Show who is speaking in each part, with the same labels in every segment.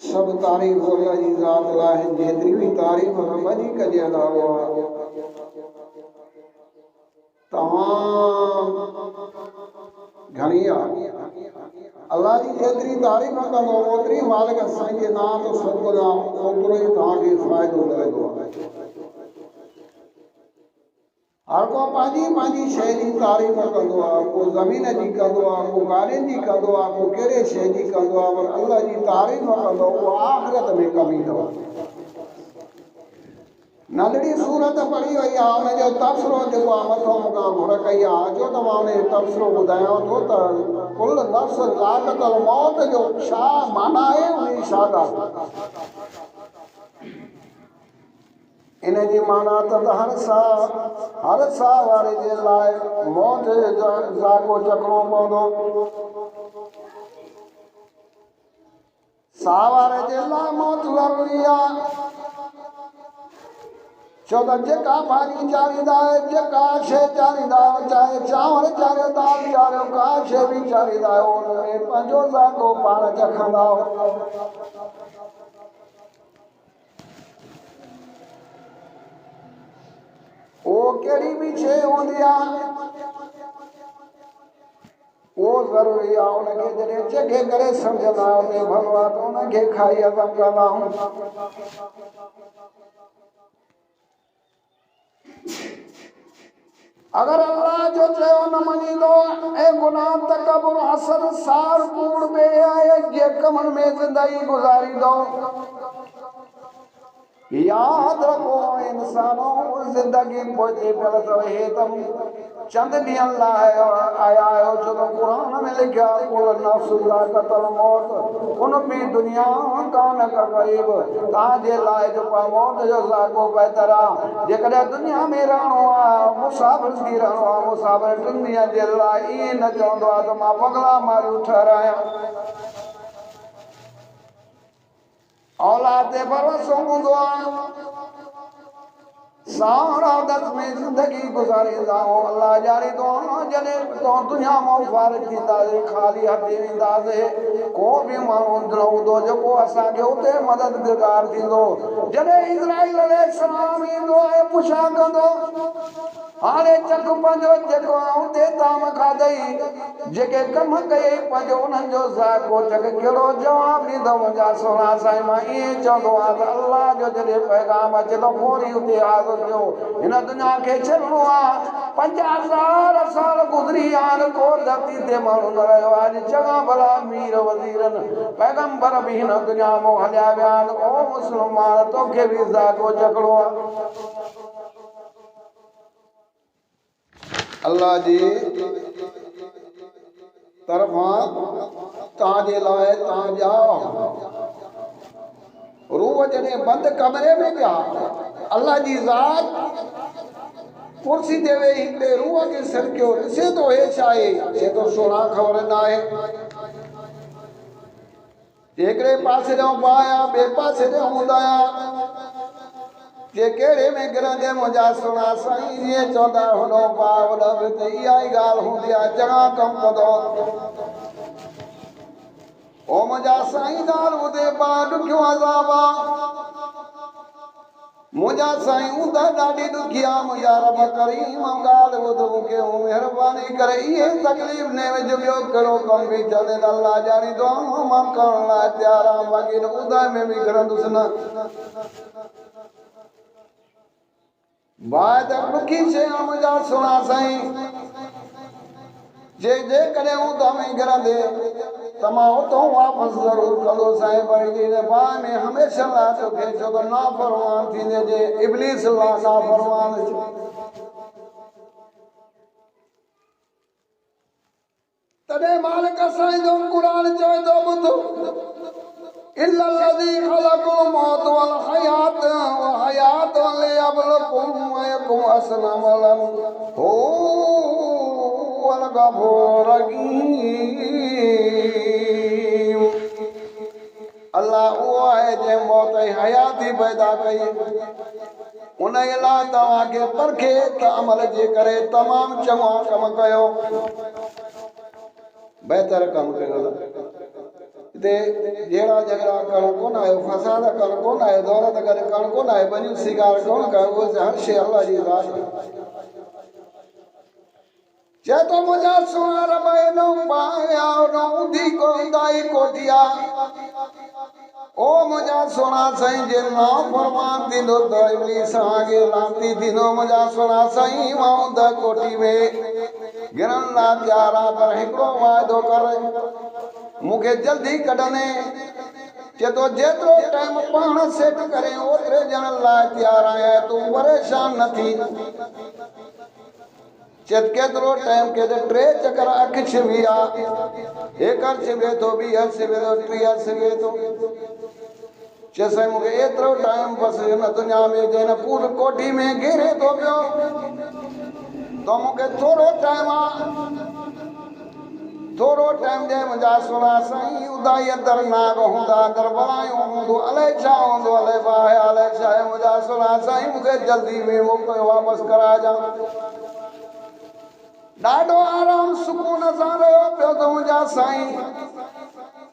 Speaker 1: सब तारीफ अल्लाह जी ज़ात लाइ जेतिरी भी तारीफ वधीक जे अलावा तमाम घणी आहे। अल्लाह जी जेतिरी तारीफ कंदो ओतिरी मालिक असांखे नाम सुखदा ओतिरो ई तव्हांखे फ़ाइदो मिलंदो आहे। हर को पंहिंजी शइ जी तारीफ़ कंदो आहे, को ज़मीन जी कंदो आहे, को गाॾियुनि जी कंदो आहे, को कहिड़े शइ जी कंदो आहे, पर अल्लाह जी तारीफ़ कंदो उहो आख़िरत में कमु ईंदो। नंढड़ी सूरत पढ़ी वई आहे, हुनजो तबसरो जेको आहे मथो मूंखां घुर कई आहे, अचो त मां हुनजो तबसरो ॿुधायांव थो त कुल नफ़्स ज़ाइक़तुल मौत जो छा माना आहे, उन छा ॻाल्हि। इन जी माना त हर साह वारे जे लाइ मौत जो ज़ाइक़ो चखणो पवंदो। साह वारे जे लाइ मौत ज़रूरी आहे। छो त जेका भाॼी चाढ़ींदा आहियो, जेका शइ चाढ़ींदा आहियो, चाहे चांवर चाढ़ियो, दाल चाढ़ियो, का शइ बि चाढ़ींदा आहियो, हुन में पंहिंजो ज़ाइक़ो पाण चखंदा आहियो। वो कहिड़ी बि शइ हूंदी आहे उहो ज़रूरी आहे। उनखे जॾहिं चखे करे सम्झंदा आहियो त भलो आहे त उनखे खाई हज़म कंदा आहियूं। अगर अल्लाह जो चयो न मञींदो ऐं गुनाह तकबर हसद सार कूड़ बेहयाई जे कमनि में ज़िंदगी गुज़ारींदो। याद रखो इंसानो जिंदगी पोते पियल अथव, हे त चंद ॾींहंनि लाइ आया आहियो। छो त क़ुरान में लिखियो आहे कुल नफ़्स ज़ाइक़तुल मौत, उन बि दुनिया कान का क़रीब। तव्हांजे लाइ जेको मौत जो ज़ाइक़ो बहितर आहे। जेकॾहिं दुनिया में रहणो आहे, मुसाफ़िर थी रहणो आहे, मुसाफ़िर 3 ॾींहंनि जे लाइ ईअं न चवंदो आहे त मां बंगला मारियूं ठहिरायां। औलाद ते भरोसो हूंदो आहे, साउदत में ज़िंदगी गुज़ारींदा आहियूं। अल्लाह ॼाणींदो आहे जॾहिं तो दुनिया मां फ़ारिग़ थींदासीं, ख़ाली हथी वेंदासीं, को बि माण्हू न हूंदो जेको असांखे उते मददगार थींदो। जॾहिं इज़राइल अलैहिस्सलाम ईंदो ऐं पुछा कंदो हाणे चख पंहिंजो जेको उते ताम खाधई, जेके कम कई पंहिंजो उन्हनि जो ज़ाइक़ो चख, कहिड़ो जवाबु ॾींदो मुंहिंजा सोना साईं। मां ईअं चवंदो आहे त अल्लाह जो जॾहिं पैगाम अचे त फौरी उते हाज़िर थियो। हिन दुनिया खे छॾिणो आहे, 50,000 साल गुज़री विया आहिनि, को धरती ते माण्हू न रहियो आहे। अॼु चङा भला मीर वज़ीरनि पैगंबर बि हिन दुनिया मां हलिया विया आहिनि। ओ मुस्लमान, तोखे बि ज़ाइक़ो चखणो आहे। अल्लाह जी तरफ़ां तव्हांजे लाइ तव्हांजा रूह जॾहिं बंदि कमरे में पिया, अल्लाह जी ज़ात कुर्सी ते वेही हिकिड़े रूह खे सिरकियो ॾिसे थो, हे छा आहे? चए थो सोना ख़बर न आहे। हिकिड़े पासे ॾांहुं पाया, ॿिए पासे ॾांहुं हूंदा जे केड़े में गिरंदे मुंहिंजा सुना साईं जीअं चवंदा हुनो पावल बि त इहा ई ॻाल्हि हूंदी आहे चङा कमु कंदो ओ मुंहिंजा साईं ॻाल्हि ॿुधे पा ॾुखियो अज़ाब मुंहिंजा साईं हूंदा ॾाढी ॾुखी आहे मुंहिंजा रब करीम ॻाल्हि ॿुध मूंखे महिरबानी करे इहे तकलीफ़ न विझ ॿियो कहिड़ो कमु बि चले त अल्लाह ॼाणींदो मां करण लाइ तयारु आहियां बाक़ी ॿुधाए में बि घिरंदुसि न भाउ त ॾुखी शइ आहे मुंहिंजा सुहिणा साईं जेकॾहिं हूंदा में घिरंदे त मां उतां वापसि ज़रूरु कंदो साईं पर इन भाउ में हमेशह लाइ तोखे छो त नाफ़रमान थींदे जे इब्लीस लाइ नाफ़रमान तॾहिं मालिक साईं जो क़ुरान चवे थो ॿुध इल्लल्लज़ी ख़लक़ल मौत वल हयात व हयात लियब्लुकुम अय्युकुम अहसनु अमलन हुवल गफूर रहीम अल्लाह उहो आहे जंहिं मौत ऐं हयाती पैदा कई उन लाइ तव्हांखे परखे त अमल जे करे तमामु चङा कम कयो बहितर कमु कयो जहिड़ा झगड़ा करणु कोन आयो फसाद करणु कोन आयो दौलत करे करणु कोन आयो वञू सिगार कोन कयो उहो हर शइ अल्लाह जी ज़ात चए थो मुंहिंजा सुहिणा रब एॾो पाया ऊंधी कोंदाई कोठिया ओ मुंहिंजा सुहिणा साईं जे नाफ़रमान थींदो त इब्लीस आगे लांती थींदो मुंहिंजा सुहिणा साईं मां उंध कोठी में गिरण लाइ तयारु आहे पर हिकिड़ो वाइदो कर मूंखे जल्दी कढंदे चए थो जेतिरो टाइम पाण सेट करे ओतिरे ॼणनि लाइ तयारु आहियां तूं परेशान न थी चेत केतिरो टाइम के 3 चक्कर अखि छिबी आहे हिकु हर छिबे थो ॿी हर छिबे थो टी हर छिबे थो चए साईं मूंखे एतिरो टाइम बसि हिन दुनिया में जे हिन पूरी कोठी में घेरे थो पियो तो मूंखे थोरो टाइम आहे थोरो टाइम ॾे मुंहिंजा सुहिणा साईं उदाई अंदरि नाग हूंदा अंदरि बलायूं हूंदो अलाए छा हूंदो अलाए बाहि अलाए छा आहे मुंहिंजा सुहिणा साईं मूंखे जल्दी में मोकिलियो वापसि कराइजां ॾाढो आराम सुकून सां रहियो पियो त मुंहिंजा साईं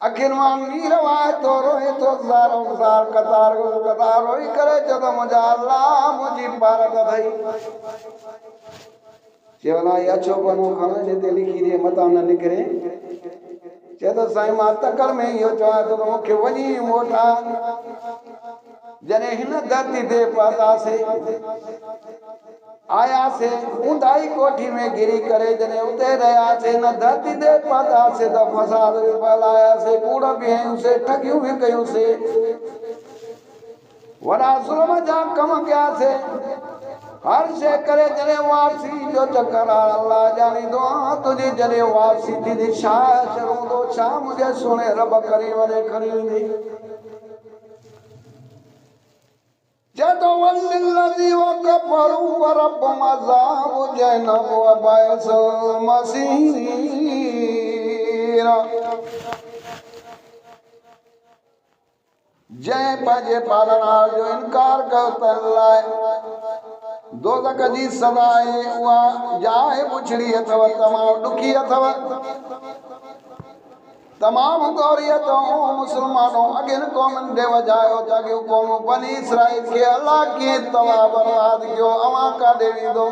Speaker 1: अखियुनि मां नीर वाए थो रोए थो ज़ारो ज़ार कतार रोई करे चयो त मुंहिंजा अल्लाह मुंहिंजी पारत अथई चयो ना अछो पनो खण जिते लिखी ॾे मथां न निकिरे चए थो साईं मां तकड़ में इहो चवां थो त मूंखे वञी मोटा जॾहिं हिन धरती ते पहुतासीं आयासीं ऊंदाई कोठी में गिरी करे जॾहिं उते रहियासीं हिन धरती ते पहुतासीं त फसाद बि फैलायासीं कूड़ बि हयूंसीं ठगियूं बि कयूंसीं वॾा ज़ुल्म जा कम कयासीं हर शइ करे जॾहिं वापसी जो चक्कर आहे अल्लाह ॼाणींदो आहे तुंहिंजी जॾहिं वापसी थींदी छा असरु हूंदो छा मुंहिंजे सुहिणे रब करे वॾे खणी वेंदी चए थो वल्लज़ी वकफ़रू वरब्बुहुम अज़ाबु जहन्नम वबिअसल मसीर जंहिं पंहिंजे पालनहार जो इनकार कयो तंहिं लाइ दोज़ख जी सज़ा आहे उहा जाइ पुछड़ी अथव तमामु ॾुखी अथव तमामु गौरी अथव मुस्लमानों अॻियुनि क़ौमुनि ॾे वॼायो त अॻियूं क़ौमूं बनी इसराईल खे अलाह कीअं तबाह बर्बाद कयो अवां काॾे वेंदो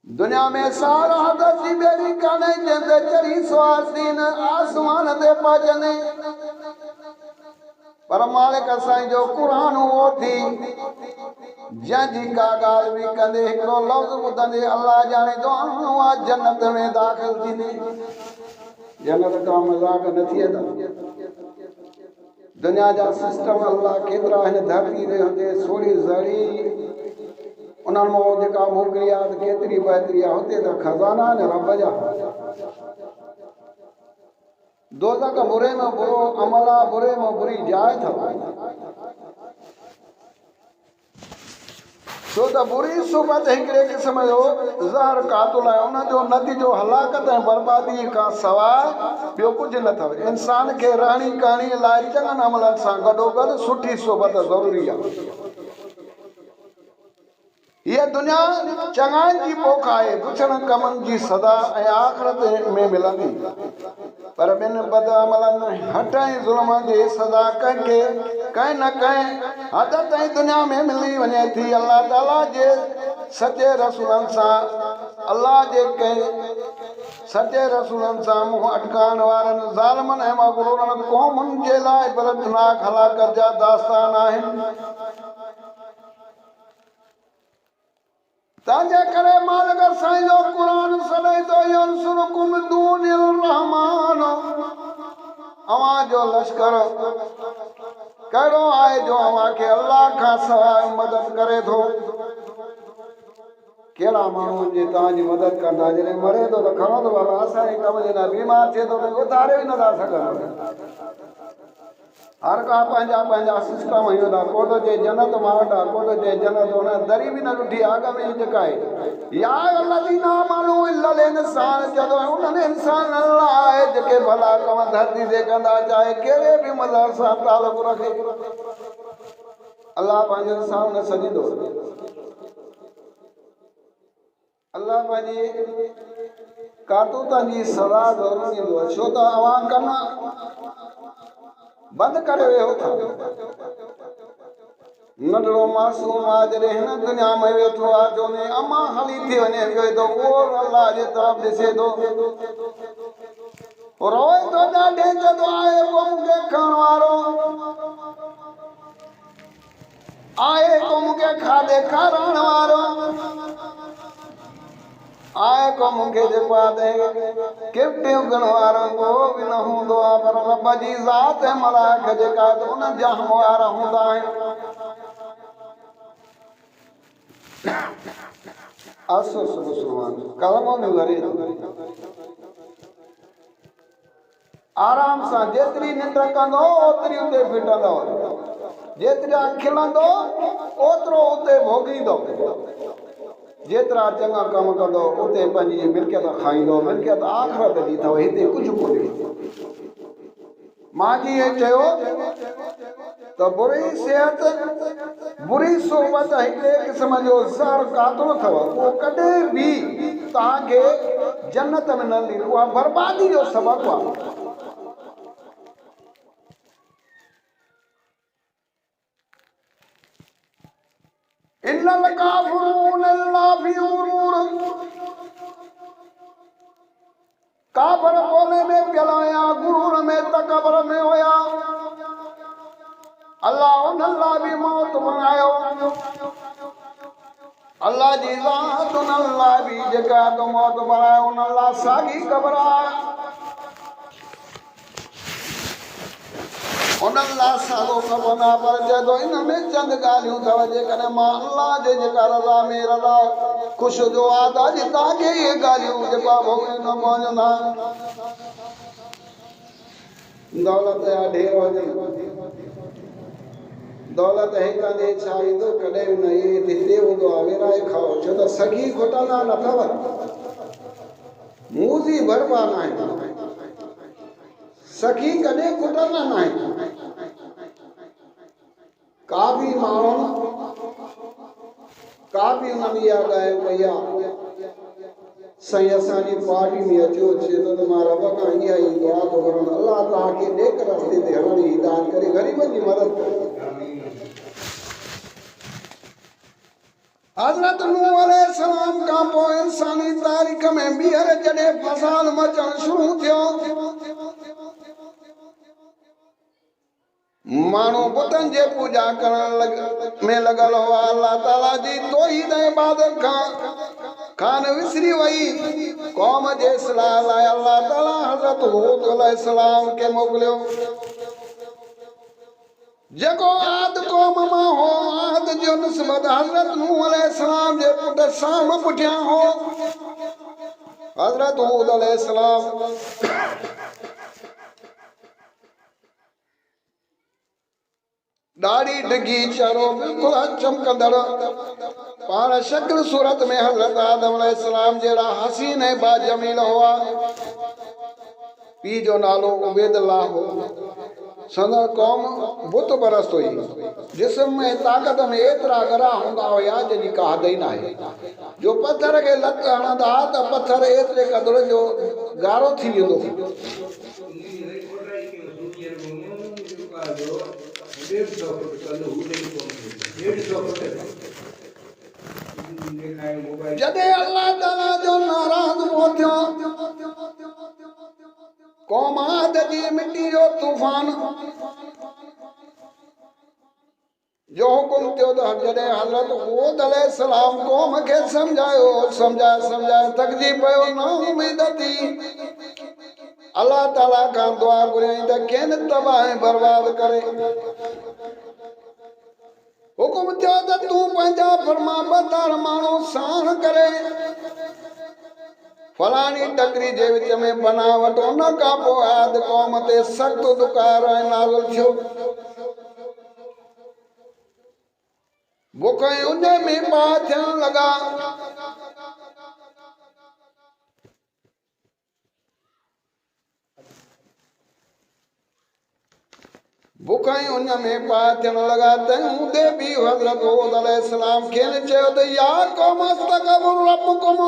Speaker 1: दुनिया में सार हद जी ॿेड़ी कान्हे जंहिंते चढ़ी सुवासीं न आसमान ते पहुचंदे पर मालिक साईं जो क़ुरान उहो थी जंहिंजी का ॻाल्हि बि कंदे हिकिड़ो लफ़्ज़ ॿुधंदे अल्लाह ॼाणींदो उहा जन्नत में दाख़िल थींदी जन्नत का मज़ाक न थिए त दुनिया जा सिस्टम अल्लाह केतिरा हिन धरती ते हूंदे सोड़ी ज़ड़ी उन्हनि मां जेका मोकिली आहे त केतिरी बहितरी आहे हुते त खज़ाना आहिनि रब जा दोज़ख बुरे में बुरो अमल आहे बुरे में बुरी जाइ अथव छो त बुरी सोबत हिकिड़े क़िस्म जो ज़हर कातुल आहे उन जो नतीजो हलाकत ऐं बर्बादी खां सवाइ ॿियो कुझु न अथव इंसान खे रहणी कहाणी लाइ चङनि अमलनि सां गॾोगॾु सुठी सोबत ज़रूरी आहे हीअ दुनिया चङाइनि जी पोख आहे पुछण कमनि जी सदा ऐं आख़िरत में मिलंदी पर ॿिनि बदअमलनि हट ऐं ज़ुल्म जी सज़ा कंहिंखे कंहिं न कंहिं हद ताईं दुनिया में मिली वञे थी अल्लाह ताला जे सचे रसूलनि सां अल्लाह जे कंहिं सचे रसूलनि सां मुंहुं अटकाइण वारनि ज़ालिमनि ऐं मग़रूरनि क़ौमुनि जे लाइ इबरतनाक हलाकत जा दास्तान आहिनि तंहिंजे करे मालिक साईं जो क़ुरान सदाईं तो यंसुरकुम दूनिल रहमान अवां जो लश्कर कहिड़ो आहे जो अवां खे अल्लाह खां सवाइ मदद करे थो कहिड़ा माण्हू जे तव्हांजी मदद कंदा जॾहिं मरे थो त खणो थो बाबा असांजे कम जे लाइ बीमार थिए थो त उतारे बि नथा सघनि हर का पंहिंजा सिस्टम हूंदा को थो चए जन्नत मां वटां को थो चए जन्नत हुन दरी बि न ॾिठी आग में ई जेका आहे या लदीना माण्हू इल्लल इंसान जॾहिं उन्हनि इंसाननि लाइ जेके भला कम धरती ते कंदा चाहे कहिड़े बि मज़हब सां तालुक़ रखे अलाह पंहिंजे सामने सजींदो अल्लाह पंहिंजी कारतूतनि जी सज़ा ज़रूरु ॾींदो छो त अवां कम बंदि करे वियो था नंढड़ो मासूम आहे जॾहिं हिन दुनिया में वेठो आहे चवंदे अमा हली थी वञे पियो थो उहो अल्लाह जे तरफ़ ॾिसे थो रोए थो ॾाढे चवंदो आहे को मूंखे खणण वारो आहे को मूंखे खाधे खाराइण वारो आए को मूंखे जेको आहे गिफ्टियूं ॾियण वारो को बि न हूंदो आहे पर रब जी ज़ात ऐं मलाइक जेका आहे उन जा हमवार हूंदा आहिनि अफ़सोस मुस्लमान कलमो में भरे आराम सां जेतिरी निंड कंदो ओतिरी उते फिटंदो जेतिरा खिलंदो ओतिरो उते भोगींदो जेतिरा चङा कम कंदो उते पंहिंजी मिल्कियत खाईंदो मिल्कियत आख़िरत जी अथव हिते कुझु कोन्हे मां जी इहे चयो त बुरी सिहत बुरी सोबत हिकिड़े क़िस्म जो ज़हर कातुल अथव उहो कॾहिं बि तव्हांखे जन्नत में न ॾींदो उहा बर्बादी जो सबबु आहे इन्नल काफ़िरून लफ़ी ग़ुरूर काफ़िर ॿोले में पियल हुया गुरूर में तकबर में हुया अल्लाह उन्हनि लाइ बि मौत बणायो अल्लाह जी ज़ात उन्हनि लाइ बि जेका तो मौत बणायो उन्हनि लाइ साॻी क़बर आहे उन्हनि लाइ साॻो क़बर आहे पर चए थो इन में चंद ॻाल्हियूं अथव जेकॾहिं मां अल्लाह जे जेका रज़ा में रज़ा ख़ुशि जो आहे त अॼु तव्हांखे इहे ॻाल्हियूं जेका भोॻियूं न पवंदा दौलत जा ढेर हुजनि दौलत हिक हंधि छा ईंदो कॾहिं बि न हिते हूंदो आहे विराए खाओ छो त सॻी खुटंदा न अथव मूज़ी भरबा न आहिनि सखी कॾहिं खुटंदा न आहिनि का बि माण्हू का बि उन्हनि इहा ॻाल्हि कई आहे साईं असांजी पार्टी में अचो अचे थो त मां रब खां इहा ई दुआ थो कयां अलाह तव्हांखे नेक रस्ते ते हलण जी हिदायत करे ग़रीबनि जी मदद करे हज़रत नूह अलैहिस्सलाम खां पोइ इंसानी तारीख़ में ॿीहर जॾहिं फसाद मचणु शुरू थियो माण्हू बुतनि जे पूॼा करण में लॻल हुआ अल्लाह ताला जी तौहीद ऐं इबादत खान विसरी वई क़ौम जे इस्लाह लाइ अल्लाह ताला हज़रत हूद अलैहिस्सलाम खे मोकिलियो जेको आद क़ौम मां हो आद जो निस्बत हज़रत नूह अलैहिस्सलाम जे पुट साम पुठियां हो हज़रत हूद अलैहिस्सलाम दाढ़ी डिगी चरो बिल्कुल चमकंदड़ पान शक्ल सूरत में हजरत आदम अलैहिस्सलाम जेड़ा हसीन है बाजमील हुआ पी जो नालो उबैदुल्लाह हो सदर कौम बुत परस्त हुई जिस्म में ताकत में एतरा गरा हुंदा हुया जंहिंजी का हद ई न आहे जो पत्थर खे लत हणंदा त पत्थर एतिरे क़दुर जो गारो थी वेंदो जॾहिं अल्लाह ताला जो नाराज़ हो थियो कौम आद जी मिट्टी जो तूफान जो हुकुम थियो त जॾहिं हज़रत हूद अलैहिस्सलाम कौम खे समझाए थकिजी पियो न उम्मीद थी अल्लाह ताला खां दुआ घुरियईं त खेनि तबाह ऐं बर्बाद करे हुकुम थियो त तूं पंहिंजा फरमा बरदार माण्हू साण करे फलानी टकरी जे विच में बना वठो उन खां पोइ आद क़ौम ते सख़्त दुकार नाज़िल थियो बुख ऐं उन में पा थियण लॻा बुख ऐं उन में पा थियण लॻा तंहिं हूंदे बि हज़रत हूद अलैहिस्सलाम खेनि चयो त या क़ौम अस्तग़फिर रब्बकुम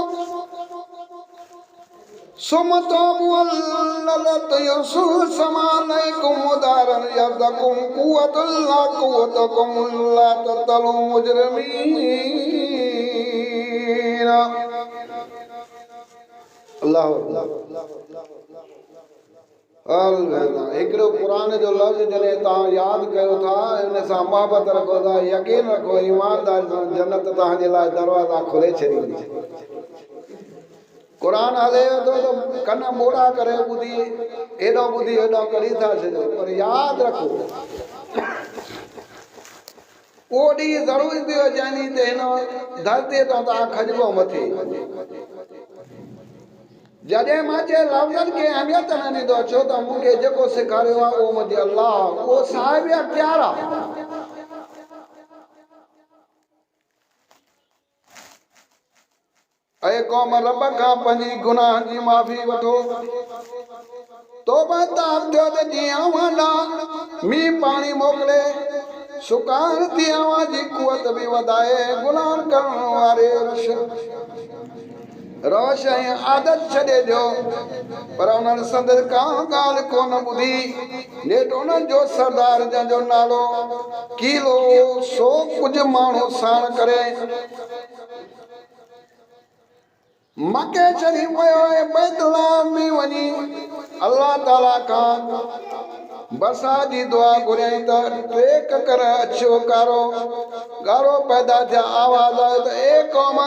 Speaker 1: सुमतोबुल ललत युरसुल समानैकुम मुदारन यदकुम कुव्वतुल्ला कुव्वतकुम ला ततलु मुजरिमीन अल्लाह हिकिड़ो क़ुरान जो लफ़्ज़ जॾहिं तव्हां यादि कयो था इन सां मुहबत रखो था यकीन रखो ईमानदार जन्नत तव्हांजे लाइ दरवाज़ा खोले छॾींदी कुरान हले थो त कन मोड़ा करे ॿुधी एॾो कढी था छॾियो पर यादि रखो उहो ॾींहुं ज़रूरु ईंदो जंहिं ॾींहुं ते हिन धरतीअ तां तव्हां खॼिबो मथे जॾहिं मां जे लफ़्ज़नि खे अहमियत न ॾींदो छो त मूंखे जेको सेखारियो आहे उहो मुंहिंजे अल्लाह उहो साहिब अख्तियार आहे ऐं क़ौम रब खां पंहिंजी गुनाह जी माफ़ी वठो तौबा ताब थियो त जीअं वांडा मींहुं पाणी मोकिले सुकान थी हवा जी कुवत बि वधाए गुनाह करण वारे रोश ऐं आदत छॾे ॾियो पर उन्हनि संदसि का ॻाल्हि कोन ॿुधी नेठि उन्हनि जो सरदार जंहिंजो नालो कीलो सो कुझु माण्हू साण करे मके चढ़ी वियो ऐं बैतुल्लाह में वञी अल्लाह ताला खां बरसात जी दुआ घुरियईं त टे ककर अछो ॻारो पैदा थिया आवाज़ आयो त ए क़ौम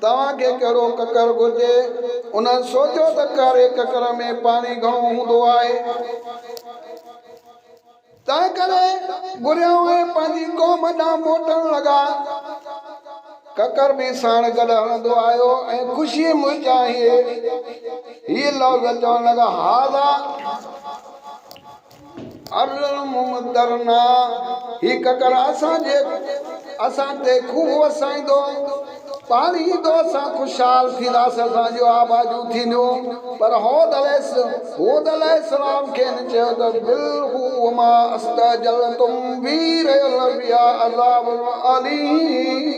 Speaker 1: तव्हांखे कहिड़ो ककर घुरिजे उन्हनि सोचियो त कारे ककर में पाणी घणो हूंदो आहे तंहिं करे घुरियो ऐं पंहिंजी क़ौम ॾांहुं मोटण लॻा ककर बि साण गॾु हलंदो आयो ऐं ख़ुशी मुंहिंजाहे हीअ लफ़्ज़ चवण लॻा हाज़ा अर्जुन मुमतरना ही ककर असां ते खूब वसाईंदो पाणी ईंदो असां ख़ुशहाल थींदासीं असांजो आबादियूं थींदियूं पर हूद अलैहिस्सलाम खे चयो त बिल्हु मा अस्तजलतुम बि रबिया अज़ाबुल अलीम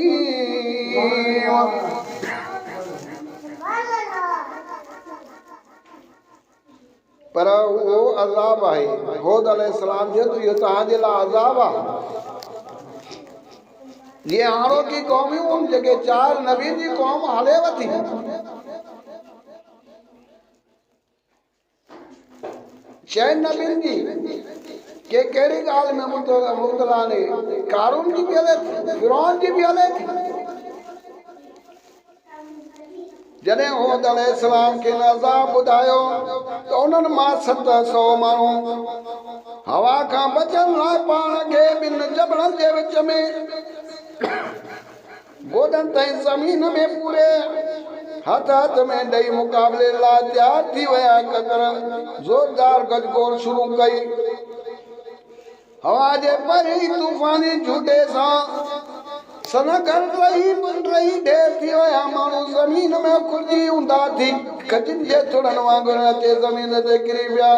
Speaker 1: पर वो अज़ाब आहे हूद अलैहिस्सलाम जो तो ये तव्हांजे लाइ अज़ाब आहे जीअं हाणोकी क़ौमियूं जेके 4 नबीन जी क़ौम हलेव थी छह नबीन जी के कहिड़ी ॻाल्हि में मुब्तला ने कारून जी बि हले फिरौन जी बि हले थी जॾहिं हूद अलैहिस्सलाम खे अज़ाब ॿुधायो त उन्हनि मां 700 माण्हू हवा खां बचण लाइ पाण खे ॿिनि जबलनि जे विच में गोॾनि ताईं ज़मीन में पूरे हथ में ॾेई मुक़ाबले लाइ तयार थी विया ककर ज़ोरदार गजगोड़ शुरू कई हवा जे परी तूफानी झूठे सा सना कर रही बन रही ढेर थी या मानो जमीन में खुजी उंदा थी कजिन जे थोड़न वांगुर अचे जमीन ते किरी विया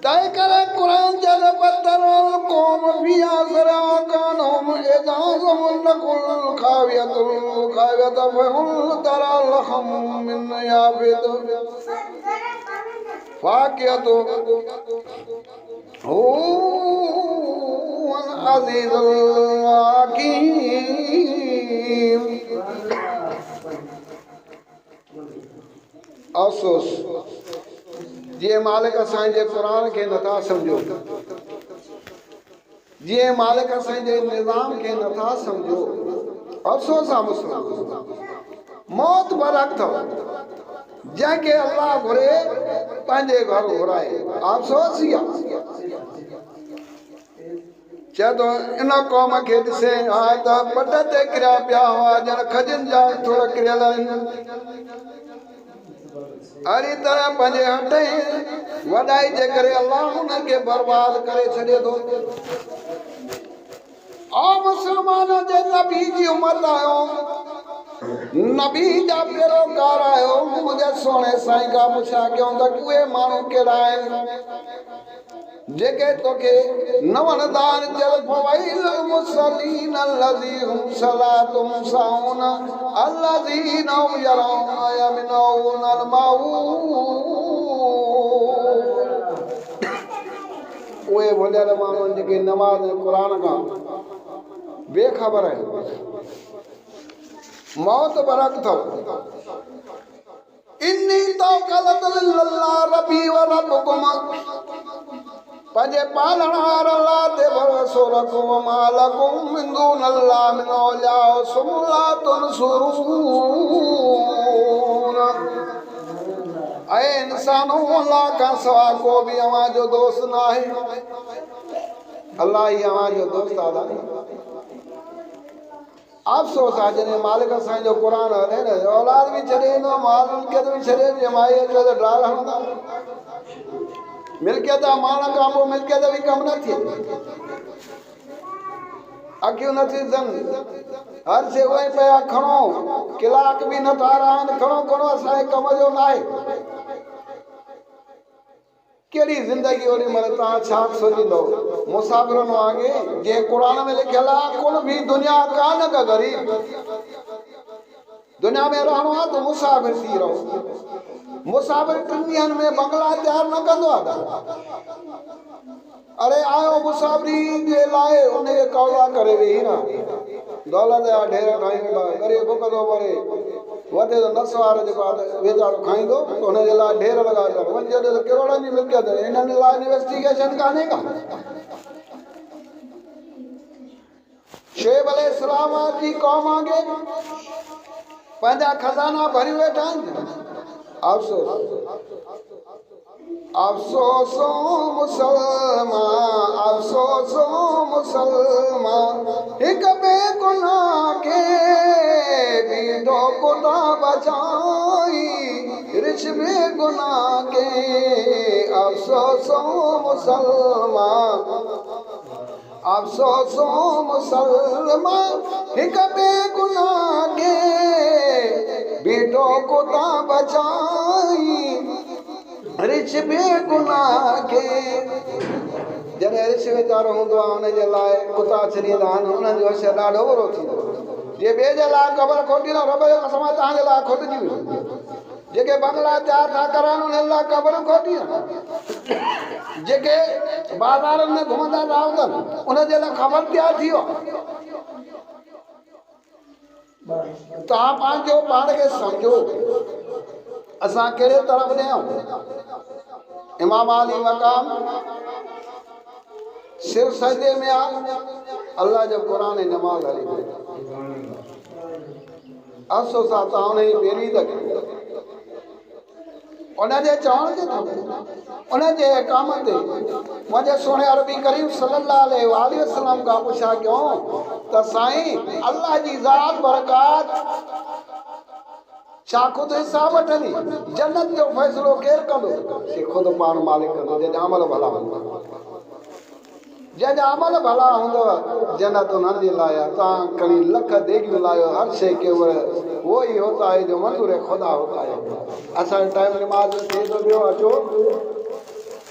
Speaker 1: तय करे कुरान जद पत्थर कौम बिया जरा कानोम एजाज़म नकुल खावियत फहुल तरा लहम मिन याबिद फाकियत हो अज़ीज़ुल हकीम अफ़सोस जे मालिक असांजे कुरान खे नथा सम्झो जे मालिक असांजे निज़ाम खे नथा सम्झो अफ़सोस आहे मुस्लिम मौत बरक अथव जंहिंखे अल्लाह घुरे पंहिंजे घर घुराए अफ़सोस ई आहे चए थो इन क़ौम खे ॾिसे हा त पट ते किरिया पिया हुआ ॼण खजनि जा थोरा किरियल आहिनि अहिड़ी तरह पंहिंजे हथ वॾाई जे करे अल्लाह उनखे बर्बाद करे छॾे थो आ मुस्लमान जे नबी जी उमत आयो नबी जा पैरोकार आयो मुंहिंजे सोणे साईं खां पुछा कयूं त उहे माण्हू कहिड़ा आहिनि जेके तोखे न वणदान चल फवैल मुसल्लीन अल्लज़ीहुम सलातुम साउन अल्लज़ीन यरौन यमनऊन अलमाऊन उहे भुलियल माण्हू जेके नमाज़ क़ुरान खां बेख़बर आहिनि मौत बरक अथव इन्नी तवक्कलत लिल्लाह रब्बी व रब्बुकुम पंहिंजे पालणहार अल्लाह ते भरोसो रखो मालकुम मिन दूनिल्लाह मिन औलिया सुम ला तुनसुरून ऐं इंसानो अल्लाह खां सवा को बि अव्हां जो दोस्त न आहे अल्लाह ई अव्हां जो दोस्त आहे अफ़सोस आहे जॾहिं मालिक असांजो क़ुरान हले न औलाद बि छॾे ॾींदो माल मिल्कियत बि छॾे ॾींदो माई अचो त ड्राल हणंदा मिल्कियत माण्हू खां पोइ मिल्कियत बि कमु न थिए अखियूं नथी ॾिसनि हर शइ उहे पिया खणो कलाक बि नथा रहनि खणो खणो असांजे कम जो न आहे कहिड़ी ज़िंदगी ओॾी महिल तव्हां छा सोचींदो मुसाफ़िरनि वांगुरु जीअं क़ुरान में लिखियल आहे कुल बि दुनिया कान का ग़रीब दुनिया में रहणो आहे त मुसाफ़िर थी रहो मुसाफ़िर 3 ॾींहंनि में बंगला तयारु न कंदो आहे अरे आयो मुसाफ़िरी जे लाइ उनखे कौला करे वेही न दौलत जा ढेर ठाही वेठा ग़रीब बुख थो भरे वधे त नस वारो जेको आहे वीचारो खाईंदो त हुनजे लाइ ढेर लॻाए वञे त करोड़नि जी मिल्कियत हिननि लाइ इन्वेस्टिगेशन कान्हे का शेब अलैहिस्सलाम जी क़ौम आगे पंहिंजा खज़ाना भरी वेठा आहिनि अफ़सोसो मुसलमान अफ़सोसो मुसलमान हिक बेगुनाह के भी धोखा बचाई रिछ बेगुनाह के अफ़सोसो मुसलमान अफ़सोसो मुसलमान हिक बेगुनाह के भी धोखा बचाई रिछ बेगुनाह के जॾहिं रिछ वीचारो हूंदो आहे हुनजे लाइ कुता छॾींदा आहिनि हुननि जो शइ ॾाढो बुरो थींदो जे ॿिए जे लाइ ख़बर खोटींदो रब जो कसम तव्हांजे लाइ खुदिजी वियो जेके बंगला तयारु था कराइनि उन्हनि लाइ ख़बर खोटी जेके बाज़ारनि में घुमंदा था हूंदनि उनजे लाइ ख़बर तयारु थी वियो तव्हां पंहिंजो पाण खे सम्झो असां कहिड़े तरफ़ ॾियूं इमाम अली मक़ाम सिर सजदे में आहे अल्लाह जो क़ुरान नमाज़ हली अफ़सोस आहे तव्हां हुन जी पहिरीं त उनजे चवण ते थो उनजे काम ते मुंहिंजे सोने अरबी करीम सल्लल्लाहु अलैहि वसल्लम खां पुछा कयूं त साईं अल्लाह जी ज़ात बरकात छा खुद हिसाब वठंदी जन्नत जो फ़ैसिलो केरु कंदो से खुद पाण मालिक कंदो जॾहिं अमल भला हूंदा जंहिंजा अमल भला हूंदव जन्नत उन्हनि जे लाइ आहे। तव्हां खणी लख देगियूं लाहियो हर शइ के वो ही होता है जो मंज़ूर खुदा होता है। असांजो टाइम निमाज़ थिए थो पियो, अचो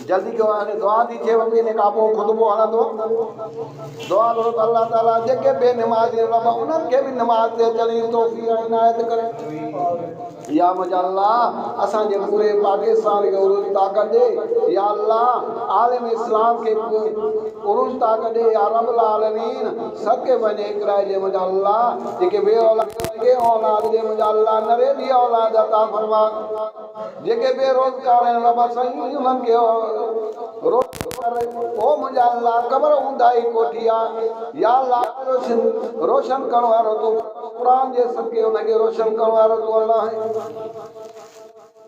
Speaker 1: जल्दी कयो। हाणे दुआ थी थिए वञे, इन खां पोइ ख़ुतबो हलंदो। दुआ करो त अलाह ताला जेके बि निमाज़ी रब उन्हनि खे बि निमाज़ ते अचण जी तौफ़ीक़ इनायत करे। या मुंहिंजा अल्लाह असांजे पूरे पाकिस्तान खे उरूज ताक़त ॾे। या अल्लाह आलिम इस्लाम खे उरूज ताक़त ॾे। या रब्बुल आलमीन सबके वञे हिकिड़ाइजे मुंहिंजा अल्लाह। जेके बे औलाद ॾे मुंहिंजा अल्लाह नरेली औलाद अता फरमा। जेके बेरोज़गार आहिनि रब साईं उन्हनि खे ओ मुंहिंजा अल्लाह क़बर ऊंदाई कोठी आहे। या अल्लाह रोशन करण वारो तूं क़ुरान जे सदके उनखे रोशन करण वारो तूं अल्लाह है।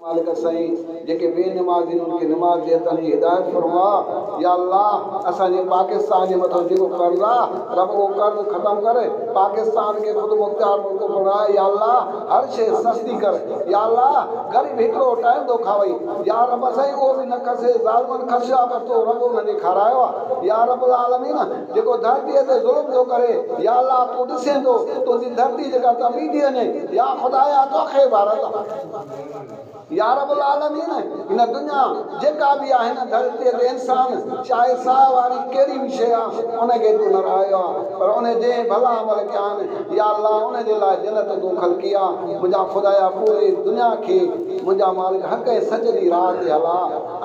Speaker 1: मालिक साईं जेके बेनमाज़ी उनखे नमाज़ जे अतन जी हिदायत फरमा। या अल्लाह असांजे पाकिस्तान जे मथां जेको कर्ज़ आहे रब उहो कर्ज़ ख़तमु करे पाकिस्तान खे ख़ुदि मुख्तियार मुल्क बणाए। या अल्लाह हर शइ सस्ती कर। या अल्लाह ग़रीब हिकिड़ो टाइम थो खावई। या रब साईं उहो बि न खसे ज़ालिमनि खसिया पर तो रब उन्हनि खारायो आहे। या रब्बुल आलमीन जेको धरतीअ ते ज़ुल्म थो करे या अल्लाह तूं ॾिसे थो तुंहिंजी धरती जेका तबी थी वञे। या ख़ुदाया तोखे भारत। या रब्बुल आलमीन इन दुनिया जेका बि आहे हिन धरतीअ ते इंसान चाहे साह वारी कहिड़ी बि शइ आहे उनखे तूं न रहायो आहे पर उन जे भला अमल कया आहिनि। या अल्लाह उन जे लाइ जन्नत तूं ख़लक़ी आहे। मुंहिंजा ख़ुदाया पूरे दुनिया खे मुंहिंजा मालिक हक़ ऐं सच जी राह ते हला।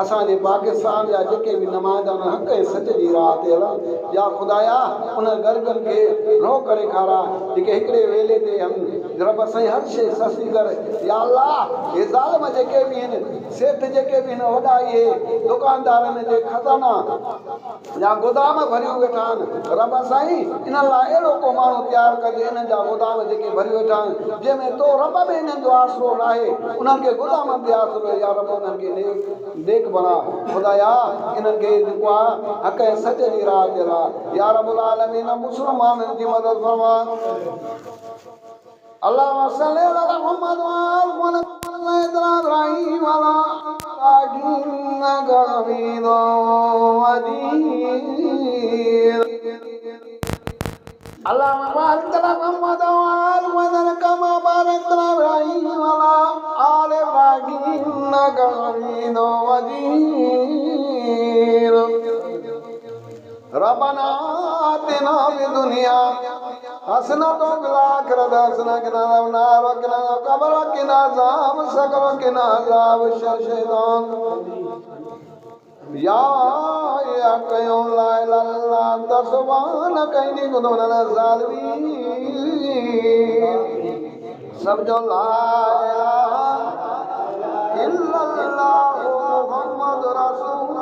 Speaker 1: असांजे पाकिस्तान जा जेके बि नुमाइंदा आहिनि हक़ ऐं सच जी राह ते हलनि। या ख़ुदाया उन ग़रीबनि खे रो करे खारा जेके हिकिड़े वेले ते आहिनि। रब साईं हर शइ सस्ती कर। या अल्लाह हे ज़ालिम जेके बि आहिनि सेठ जेके बि आहिनि वॾा इहे दुकानदारनि जे खज़ाना या गोदाम भरियूं वेठा आहिनि रब साईं इन लाइ अहिड़ो को माण्हू तयारु कजे इन्हनि जा गोदाम जेके भरी वेठा आहिनि जंहिंमें तो रब में इन्हनि जो आसरो नाहे उन्हनि खे गोदामनि ते आसरो। या रब उन्हनि खे नेक बणा ख़ुदाया इन्हनि खे जेको आहे हक़ ऐं सच जी राह ते हला। या रब्बुल आलमीन मुस्लमाननि जी मदद फरमा। अल्लाह सल्ले अला मुहम्मद व आल मुहम्मद इब्राहीम वाला इन्नका हमीदुम मजीद। अल्लाह बारिक अला मुहम्मद व आल मुहम्मद कमा बारक अला इब्राहीम वाला आल इब्राहीम इन्नका हमीदुम मजीद। रब्बना आतिना फिद दुनिया हसनतुम फिल आखिरति हसनतुम वक़िना अज़ाबन्नार वक़िना अज़ाबल वक़िना अज़ाब सक़र वक़िना अज़ाब शैतान। या क़य्यूम ला इलाहा इल्ला अंत सुब्हानक इन्नी कुन्तु मिनज़ ज़ालिमीन। सब जो ला इलाहा इल्लल्लाहु मुहम्मदुर रसूल